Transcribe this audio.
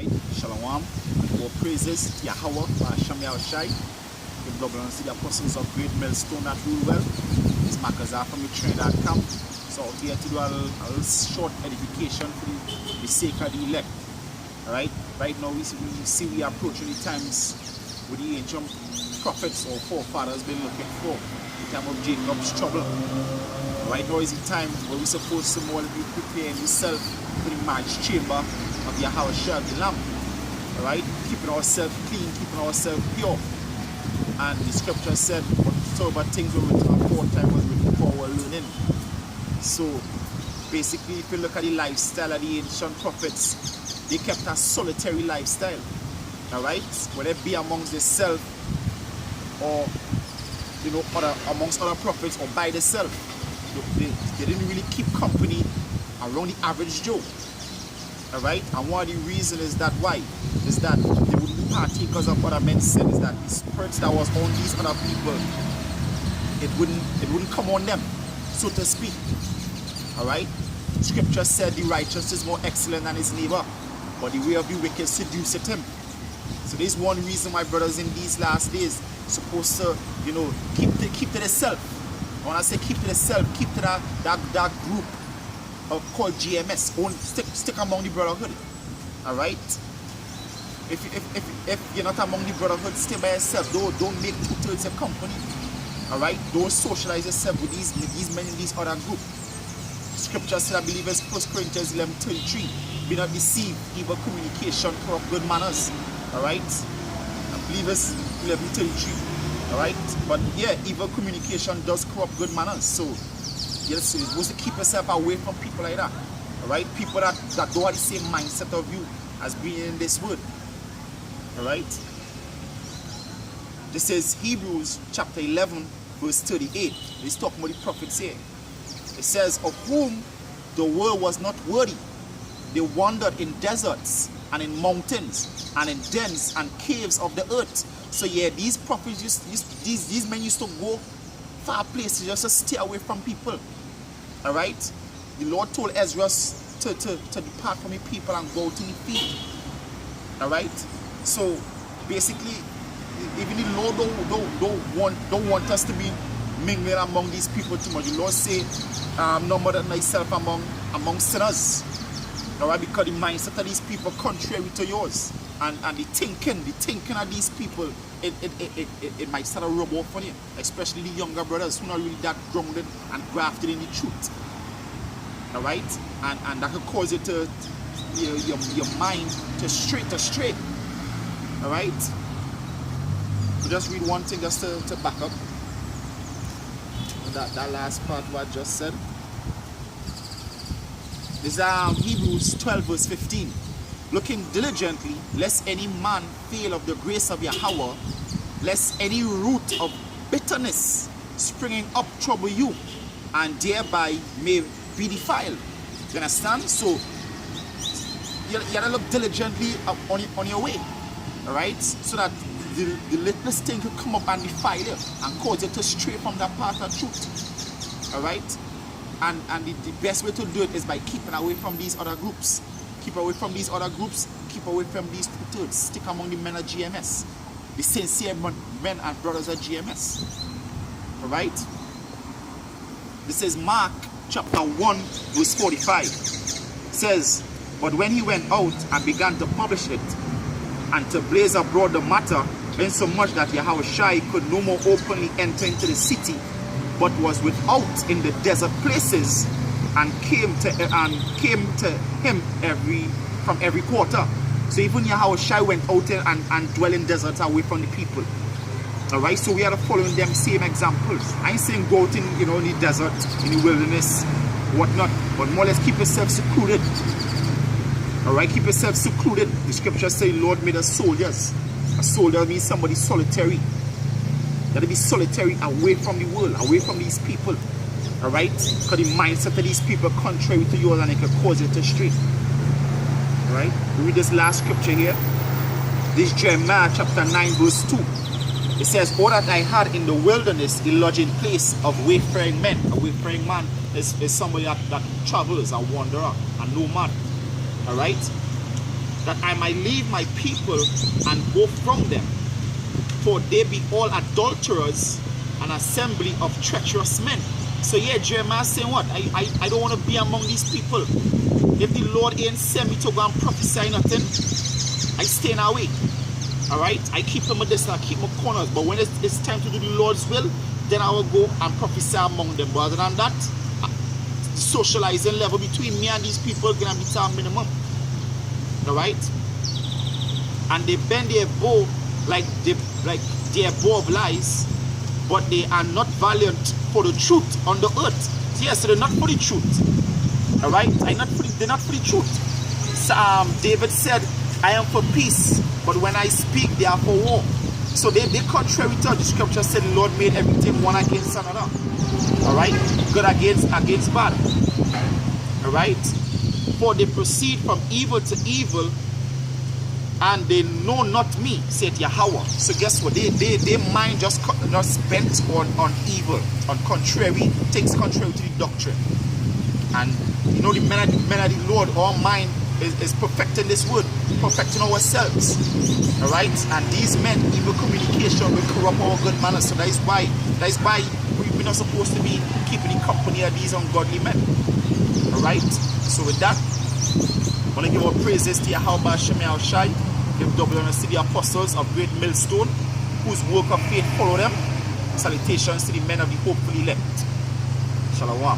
Right? Shalom. All praises to Yahweh, Hashem Yahushai. The blood and see the apostles of great millstone that rule well. This Makazar from the Trinidad camp. So out here to do a short edification for the sake of the elect. Alright? Right now we see we are approaching the times with the ancient prophets or forefathers been looking for. The time of Jacob's trouble. Right now is the time where we're supposed to more be preparing yourself for the marriage chamber of Yahweh Shah the Lamb. Alright? Keeping ourselves clean, keeping ourselves pure. And the scripture said, whatsoever things were written aforetime was written for our learning. So basically, if you look at the lifestyle of the ancient prophets, they kept a solitary lifestyle. Alright? Whether it be amongst themselves or amongst other prophets or by themselves. They didn't really keep company around the average Joe. Alright? And one of the reasons is that why? Is that they wouldn't be partakers of what I meant said is that the spirits that was on these other people, it wouldn't come on them, so to speak. Alright? Scripture said the righteous is more excellent than his neighbor, but the way of the wicked seduceth him. So there's one reason my brothers in these last days supposed to, keep to themselves. When I say keep to themselves, keep to that group called GMS. Stick among the brotherhood. Alright? If you're not among the brotherhood, stay by yourself. Don't make 2/3 of company. Alright? Don't socialize yourself with these men in these other group. Scripture said, I believe it's 1 Corinthians 11:33. Be not deceived, evil communication corrupt good manners. Alright? I believe it's 11:33. Alright? But yeah, evil communication does corrupt good manners. So you're supposed to keep yourself away from people like that. Alright? People that don't have the same mindset of you as being in this world. Alright? This is Hebrews chapter 11 verse 38. It's talking about the prophets here. It says, of whom the world was not worthy. They wandered in deserts and in mountains and in dens and caves of the earth. So yeah, these prophets, these men used to go far places just to stay away from people. Alright? The Lord told Ezra to depart from the people and go to the field. Alright? So basically, even the Lord don't want us to be mingling among these people too much. The Lord say, no more than thyself among sinners. Alright? Because the mindset of these people contrary to yours. And the thinking of these people, it might start to rub off on you. Especially the younger brothers who are not really that grounded and grafted in the truth. Alright? And that could cause you to your mind to stray. Alright? We'll just read one thing just to back up that last part what I just said. This is Hebrews 12 verse 15. Looking diligently, lest any man fail of the grace of Yahweh, lest any root of bitterness springing up trouble you, and thereby may be defiled. You understand? So you gotta look diligently on your way. Alright? So that the littlest thing could come up and defile you and cause you to stray from that path of truth. Alright? And the best way to do it is by keeping away from these other groups. Keep away from these other groups. Keep away from these 2/3. Stick among the men of GMS. The sincere men and brothers of GMS. Alright? This is Mark chapter 1 verse 45. It says, but when he went out and began to publish it and to blaze abroad the matter, insomuch that Yahushua could no more openly enter into the city, but was without in the desert places, and came to him from every quarter. So even Yahushua went out there and dwell in deserts away from the people. Alright, so we are following them same examples. I ain't saying go out in the desert, in the wilderness, whatnot, but more or less keep yourself secluded. Alright, keep yourself secluded. The scripture says Lord made us soldiers. A soldier means somebody solitary. You gotta be solitary, away from the world, away from these people. Alright? Because the mindset of these people contrary to yours and it can cause you to stray. Alright? Read this last scripture here. This Jeremiah chapter 9 verse 2. It says, all that I had in the wilderness a lodging place of wayfaring men. A wayfaring man is somebody that travels, a wanderer, a nomad. Alright? that I might leave my people and go from them. For they be all adulterers, an assembly of treacherous men. So yeah, Jeremiah saying what? I don't want to be among these people. If the Lord ain't send me to go and prophesy nothing, I stay in our way. Alright? I keep my distance, I keep my corners. But when it's time to do the Lord's will, then I will go and prophesy among them. But other than that, the socializing level between me and these people is going to be to a minimum. Alright? And they bend their bow like their bow of lies, but they are not valiant for the truth on the earth. So yes, so they're not for the truth. Alright? They're not for the truth. So, David said, I am for peace, but when I speak, they are for war. So they contrary to the scripture said the Lord made everything one against another. Alright? Good against bad. Alright? For they proceed from evil to evil, and they know not me, said Yahweh. So guess what? Their mind just spent on evil, on contrary, things contrary to the doctrine. And you know, the men of the Lord, our mind is perfecting this word, perfecting ourselves. Alright? And these men, evil communication will corrupt our good manners. So that is why we're not supposed to be keeping the company of these ungodly men. Alright? So with that, I want to give our praises to Yahweh Shemai Al-Shai. Give double honors to the apostles of great millstone, whose work of faith follow them. Salutations to the men of the hopefully elect. Shalom.